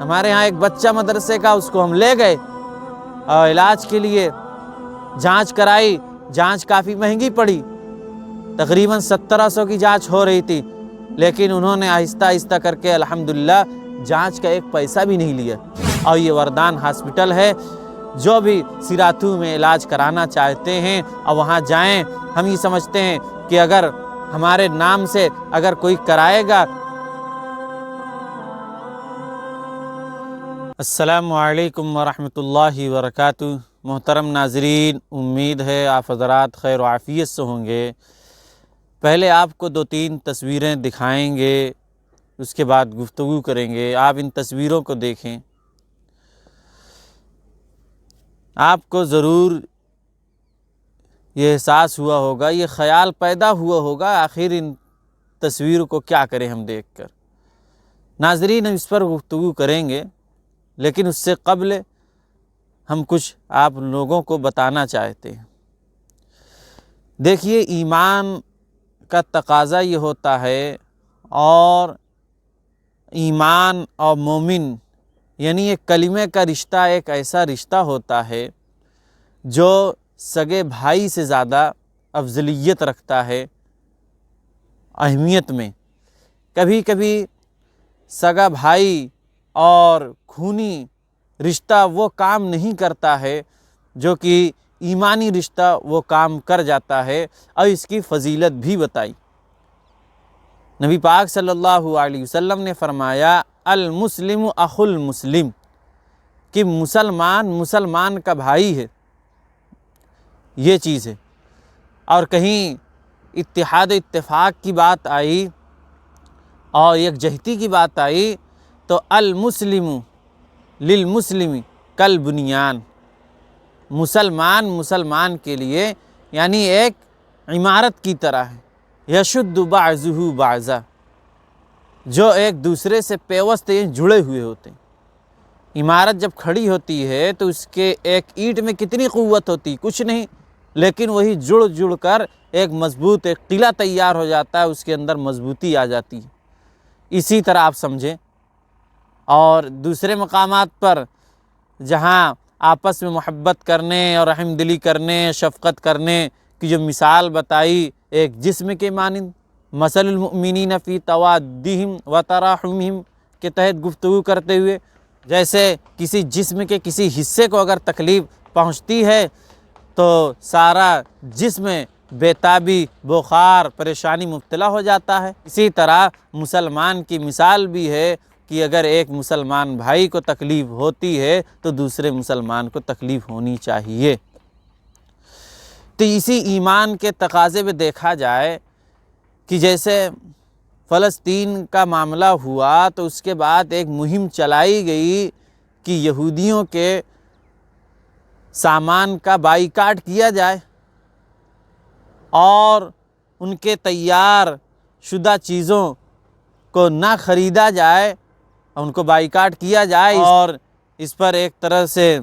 ہمارے ہاں ایک بچہ مدرسے کا، اس کو ہم لے گئے اور علاج کے لیے جانچ کرائی، جانچ کافی مہنگی پڑی، تقریباً 1700 کی جانچ ہو رہی تھی، لیکن انہوں نے آہستہ آہستہ کر کے الحمدللہ جانچ کا ایک پیسہ بھی نہیں لیا۔ اور یہ وردان ہاسپٹل ہے، جو بھی سیراتو میں علاج کرانا چاہتے ہیں اور وہاں جائیں، ہم یہ سمجھتے ہیں کہ اگر ہمارے نام سے اگر کوئی کرائے گا۔ السلام علیکم ورحمۃ اللہ وبرکاتہ۔ محترم ناظرین، امید ہے آپ حضرات خیر و عافیت سے ہوں گے۔ پہلے آپ کو 2-3 تصویریں دکھائیں گے، اس کے بعد گفتگو کریں گے۔ آپ ان تصویروں کو دیکھیں، آپ کو ضرور یہ احساس ہوا ہوگا، یہ خیال پیدا ہوا ہوگا، آخر ان تصویروں کو کیا کریں ہم دیکھ کر۔ ناظرین، ہم اس پر گفتگو کریں گے، لیکن اس سے قبل ہم کچھ آپ لوگوں کو بتانا چاہتے ہیں۔ دیکھیے، ایمان کا تقاضا یہ ہوتا ہے، اور ایمان اور مومن یعنی ایک کلمے کا رشتہ ایک ایسا رشتہ ہوتا ہے جو سگے بھائی سے زیادہ افضلیت رکھتا ہے اہمیت میں۔ کبھی کبھی سگا بھائی اور خونی رشتہ وہ کام نہیں کرتا ہے جو کہ ایمانی رشتہ وہ کام کر جاتا ہے، اور اس کی فضیلت بھی بتائی۔ نبی پاک صلی اللہ علیہ وسلم نے فرمایا، المسلم اخو المسلم، کہ مسلمان کا بھائی ہے، یہ چیز ہے۔ اور کہیں اتحاد و اتفاق کی بات آئی اور یکجہتی کی بات آئی تو المسلم للمسلم کالبنیان، مسلمان کے لیے یعنی ایک عمارت کی طرح ہے، یشد بعضہ بعضا، جو ایک دوسرے سے پیوست جڑے ہوئے ہوتے ہیں۔ عمارت جب کھڑی ہوتی ہے تو اس کے ایک اینٹ میں کتنی قوت ہوتی، کچھ نہیں، لیکن وہی جڑ کر ایک مضبوط ایک قلعہ تیار ہو جاتا ہے، اس کے اندر مضبوطی آ جاتی ہے۔ اسی طرح آپ سمجھیں۔ اور دوسرے مقامات پر جہاں آپس میں محبت کرنے اور رحم دلی کرنے، شفقت کرنے کی جو مثال بتائی، ایک جسم کے مانند، مثل المؤمنین فی توادہم و تراحمہم کے تحت گفتگو کرتے ہوئے، جیسے کسی جسم کے کسی حصے کو اگر تکلیف پہنچتی ہے تو سارا جسم بے تابی، بخار، پریشانی مبتلا ہو جاتا ہے۔ اسی طرح مسلمان کی مثال بھی ہے کہ اگر ایک مسلمان بھائی کو تکلیف ہوتی ہے تو دوسرے مسلمان کو تکلیف ہونی چاہیے۔ تو اسی ایمان کے تقاضے میں دیکھا جائے کہ جیسے فلسطین کا معاملہ ہوا تو اس کے بعد ایک مہم چلائی گئی کہ یہودیوں کے سامان کا بائیکاٹ کیا جائے اور ان کے تیار شدہ چیزوں کو نہ خریدا جائے، ان کو بائیکاٹ کیا جائے۔ اور اس پر ایک طرح سے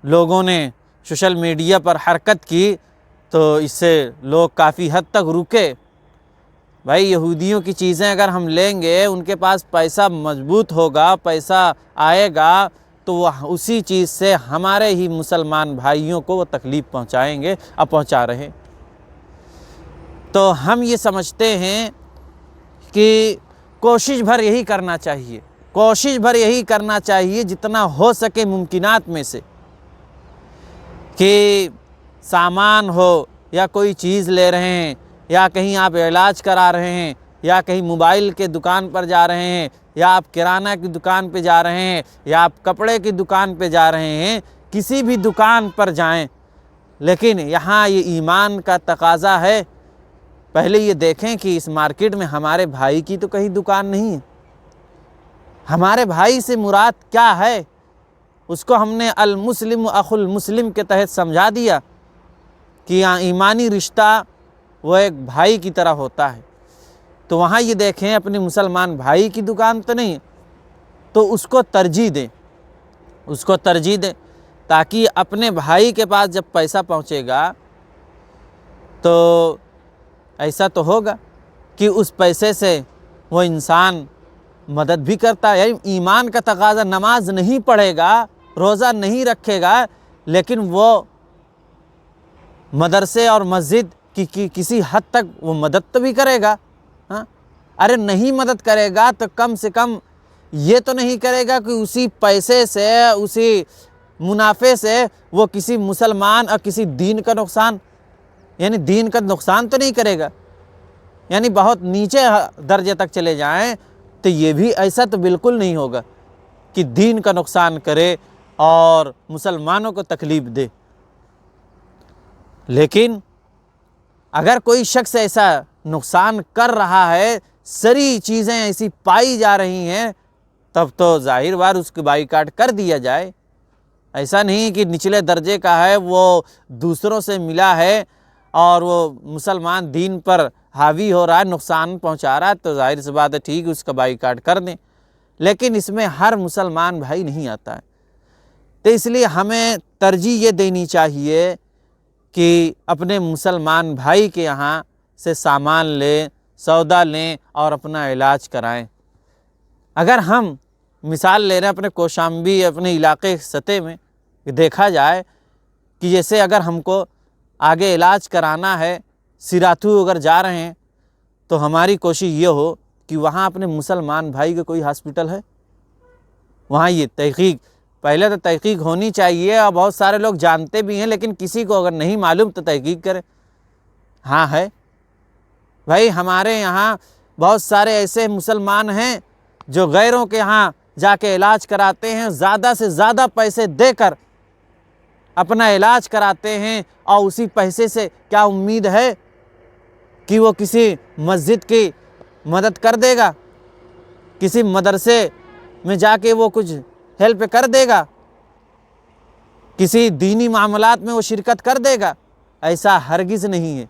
لوگوں نے سوشل میڈیا پر حرکت کی تو اس سے لوگ کافی حد تک رکے۔ بھائی، یہودیوں کی چیزیں اگر ہم لیں گے، ان کے پاس پیسہ مضبوط ہوگا، پیسہ آئے گا تو وہ اسی چیز سے ہمارے ہی مسلمان بھائیوں کو وہ تکلیف پہنچائیں گے اور پہنچا رہے۔ تو ہم یہ سمجھتے ہیں کہ کوشش بھر یہی کرنا چاہیے جتنا ہو سکے ممکنات میں سے، کہ سامان ہو یا کوئی چیز لے رہے ہیں، یا کہیں آپ علاج کرا رہے ہیں، یا کہیں موبائل کے دکان پر جا رہے ہیں، یا آپ کرانہ کی دکان پہ جا رہے ہیں، یا آپ کپڑے کی دکان پہ جا رہے ہیں، کسی بھی دکان پر جائیں، لیکن یہاں یہ ایمان کا تقاضا ہے، پہلے یہ دیکھیں کہ اس مارکیٹ میں ہمارے بھائی کی تو کہیں دکان نہیں ہے۔ ہمارے بھائی سے مراد کیا ہے، اس کو ہم نے المسلم اخو المسلم کے تحت سمجھا دیا کہ یہاں ایمانی رشتہ وہ ایک بھائی کی طرح ہوتا ہے۔ تو وہاں یہ دیکھیں اپنے مسلمان بھائی کی دکان تو نہیں، تو اس کو ترجیح دیں، تاکہ اپنے بھائی کے پاس جب پیسہ پہنچے گا تو ایسا تو ہوگا کہ اس پیسے سے وہ انسان مدد بھی کرتا ہے. یعنی ایمان کا تقاضا، نماز نہیں پڑھے گا، روزہ نہیں رکھے گا، لیکن وہ مدرسے اور مسجد کی کسی حد تک وہ مدد تو بھی کرے گا. ہاں، ارے نہیں مدد کرے گا تو کم سے کم یہ تو نہیں کرے گا کہ اسی پیسے سے، اسی منافع سے وہ کسی مسلمان اور کسی دین کا نقصان، یعنی دین کا نقصان تو نہیں کرے گا. یعنی بہت نیچے درجے تک چلے جائیں تو یہ بھی ایسا تو بالکل نہیں ہوگا کہ دین کا نقصان کرے اور مسلمانوں کو تکلیف دے. لیکن اگر کوئی شخص ایسا نقصان کر رہا ہے، ساری چیزیں ایسی پائی جا رہی ہیں، تب تو ظاہر بات اس کی بائیکاٹ کر دیا جائے. ایسا نہیں کہ نچلے درجے کا ہے، وہ دوسروں سے ملا ہے اور وہ مسلمان دین پر حاوی ہو رہا ہے، نقصان پہنچا رہا ہے، تو ظاہر سی بات ہے ٹھیک اس کا بائیکاٹ کر دیں. لیکن اس میں ہر مسلمان بھائی نہیں آتا ہے. تو اس لیے ہمیں ترجیح یہ دینی چاہیے کہ اپنے مسلمان بھائی کے یہاں سے سامان لیں، سودا لیں اور اپنا علاج کرائیں. اگر ہم مثال لے رہے ہیں اپنے کوشامبی اپنے علاقے سطح میں، دیکھا جائے کہ جیسے اگر ہم کو آگے علاج کرانا ہے، سیراتھو اگر جا رہے ہیں تو ہماری کوشش یہ ہو کہ وہاں اپنے مسلمان بھائی کا کوئی ہاسپٹل ہے، وہاں یہ تحقیق، پہلے تو تحقیق ہونی چاہیے، اور بہت سارے لوگ جانتے بھی ہیں لیکن کسی کو اگر نہیں معلوم تو تحقیق کرے. ہاں ہے بھائی، ہمارے یہاں بہت سارے ایسے مسلمان ہیں جو غیروں کے یہاں جا کے علاج کراتے ہیں، زیادہ سے زیادہ پیسے دے کر اپنا علاج کراتے ہیں، اور اسی پیسے سے کیا امید ہے کہ وہ کسی مسجد کی مدد کر دے گا، کسی مدرسے میں جا کے وہ کچھ ہیلپ کر دے گا، کسی دینی معاملات میں وہ شرکت کر دے گا؟ ایسا ہرگز نہیں ہے.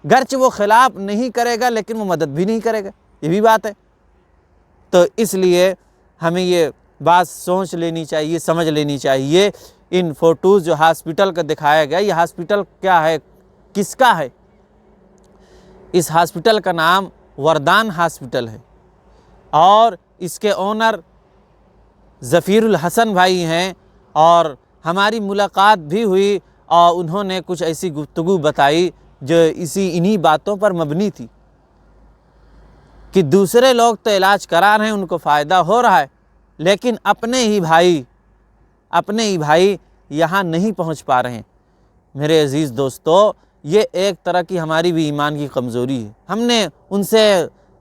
گرچہ وہ خلاف نہیں کرے گا لیکن وہ مدد بھی نہیں کرے گا، یہ بھی بات ہے. تو اس لیے ہمیں یہ بات سوچ لینی چاہیے، سمجھ لینی چاہیے. ان فوٹوز جو ہاسپٹل کا دکھایا گیا، یہ ہاسپٹل کیا ہے، کس کا ہے؟ اس ہاسپٹل کا نام وردان ہاسپٹل ہے، اور اس کے اونر ظفیر الحسن بھائی ہیں، اور ہماری ملاقات بھی ہوئی اور انہوں نے کچھ ایسی گفتگو بتائی جو انہی باتوں پر مبنی تھی کہ دوسرے لوگ تو علاج کرا رہے ہیں، ان کو فائدہ ہو رہا ہے، لیکن اپنے ہی بھائی یہاں نہیں پہنچ پا رہے ہیں. میرے عزیز دوستو، یہ ایک طرح کی ہماری بھی ایمان کی کمزوری ہے. ہم نے ان سے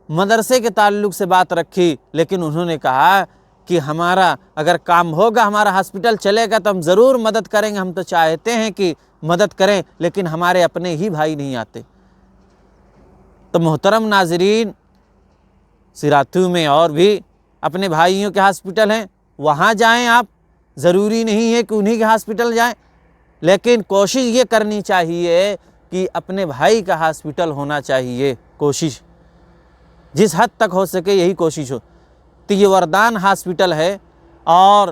مدرسے کے تعلق سے بات رکھی، لیکن انہوں نے کہا کہ ہمارا اگر کام ہوگا، ہمارا ہاسپٹل چلے گا تو ہم ضرور مدد کریں گے، ہم تو چاہتے ہیں کہ مدد کریں، لیکن ہمارے اپنے ہی بھائی نہیں آتے. تو محترم ناظرین، سیراتھو میں اور بھی اپنے بھائیوں کے ہاسپٹل ہیں، وہاں جائیں. آپ ضروری نہیں ہے کہ انہی کے ہاسپٹل جائیں، لیکن کوشش یہ کرنی چاہیے کہ اپنے بھائی کا ہاسپٹل ہونا چاہیے. کوشش جس حد تک ہو سکے یہی کوشش ہو. تو یہ وردان ہاسپٹل ہے، اور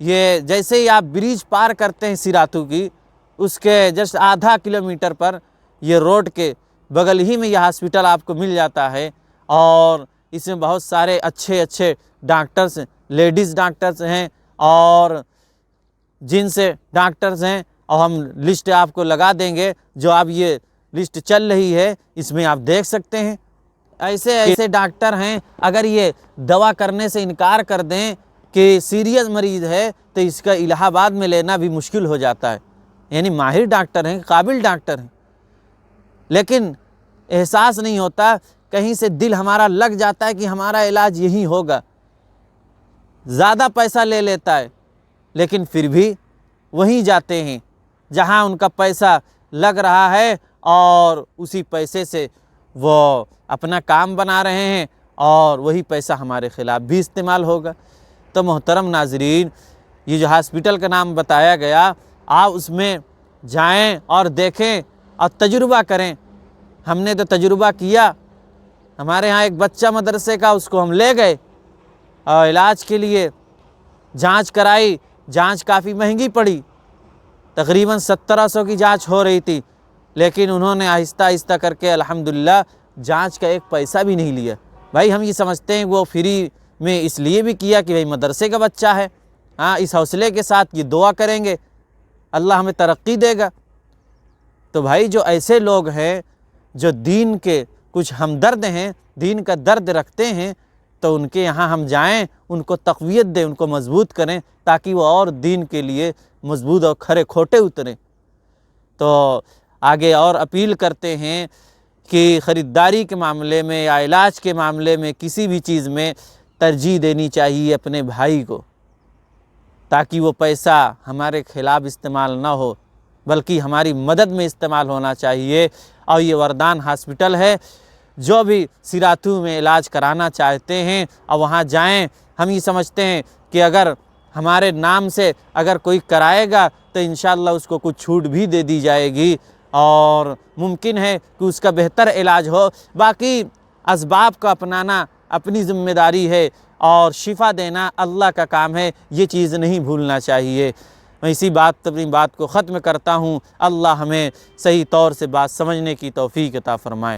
یہ جیسے ہی آپ برج پار کرتے ہیں سیراتھو کی، اس کے جسٹ آدھا کلومیٹر پر یہ روڈ کے بغل ہی میں یہ ہاسپٹل آپ کو مل جاتا ہے. اور اس میں بہت سارے اچھے ڈاکٹرز، لیڈیز ڈاکٹرز ہیں اور جنس ڈاکٹرز ہیں، اور ہم لسٹ آپ کو لگا دیں گے. جو اب یہ لسٹ چل رہی ہے اس میں آپ دیکھ سکتے ہیں. ایسے ڈاکٹر ہیں، اگر یہ دوا کرنے سے انکار کر دیں کہ سیریس مریض ہے تو اس کا الہ آباد میں لینا بھی مشکل ہو جاتا ہے. یعنی ماہر ڈاکٹر ہیں، قابل ڈاکٹر ہیں، لیکن احساس نہیں ہوتا. کہیں سے دل ہمارا لگ جاتا ہے کہ ہمارا علاج یہی ہوگا، زیادہ پیسہ لے لیتا ہے، لیکن پھر بھی وہیں جاتے ہیں جہاں ان کا پیسہ لگ رہا ہے، اور اسی پیسے سے وہ اپنا کام بنا رہے ہیں، اور وہی پیسہ ہمارے خلاف بھی استعمال ہوگا. تو محترم ناظرین، یہ جو ہاسپٹل کا نام بتایا گیا، آپ اس میں جائیں اور دیکھیں اور تجربہ کریں. ہم نے تو تجربہ کیا. ہمارے ہاں ایک بچہ مدرسے کا، اس کو ہم لے گئے اور علاج کے لیے جانچ کرائی. جانچ کافی مہنگی پڑی، تقریباً 1700 کی جانچ ہو رہی تھی، لیکن انہوں نے آہستہ آہستہ کر کے الحمدللہ جانچ کا ایک پیسہ بھی نہیں لیا. بھائی ہم یہ سمجھتے ہیں وہ فری میں اس لیے بھی کیا کہ بھائی مدرسے کا بچہ ہے، ہاں اس حوصلے کے ساتھ یہ دعا کریں گے اللہ ہمیں ترقی دے گا۔ تو بھائی جو ایسے لوگ ہیں جو دین کے کچھ ہمدرد ہیں، دین کا درد رکھتے ہیں، تو ان کے یہاں ہم جائیں، ان کو تقویت دیں، ان کو مضبوط کریں تاکہ وہ اور دین کے لیے مضبوط اور کھرے کھوٹے اتریں۔ تو آگے اور اپیل کرتے ہیں کہ خریداری کے معاملے میں یا علاج کے معاملے میں کسی بھی چیز میں ترجیح دینی چاہیے اپنے بھائی کو، تاکہ وہ پیسہ ہمارے خلاف استعمال نہ ہو بلکہ ہماری مدد میں استعمال ہونا چاہیے۔ اور یہ وردان ہاسپٹل ہے، جو بھی سراتو میں علاج کرانا چاہتے ہیں اور وہاں جائیں، ہم یہ سمجھتے ہیں کہ اگر ہمارے نام سے اگر کوئی کرائے گا تو انشاءاللہ اس کو کچھ چھوٹ بھی دے دی جائے گی اور ممکن ہے کہ اس کا بہتر علاج ہو۔ باقی اسباب کا اپنانا اپنی ذمہ داری ہے اور شفا دینا اللہ کا کام ہے، یہ چیز نہیں بھولنا چاہیے۔ میں اسی اپنی بات کو ختم کرتا ہوں۔ اللہ ہمیں صحیح طور سے بات سمجھنے کی توفیق عطا فرمائے۔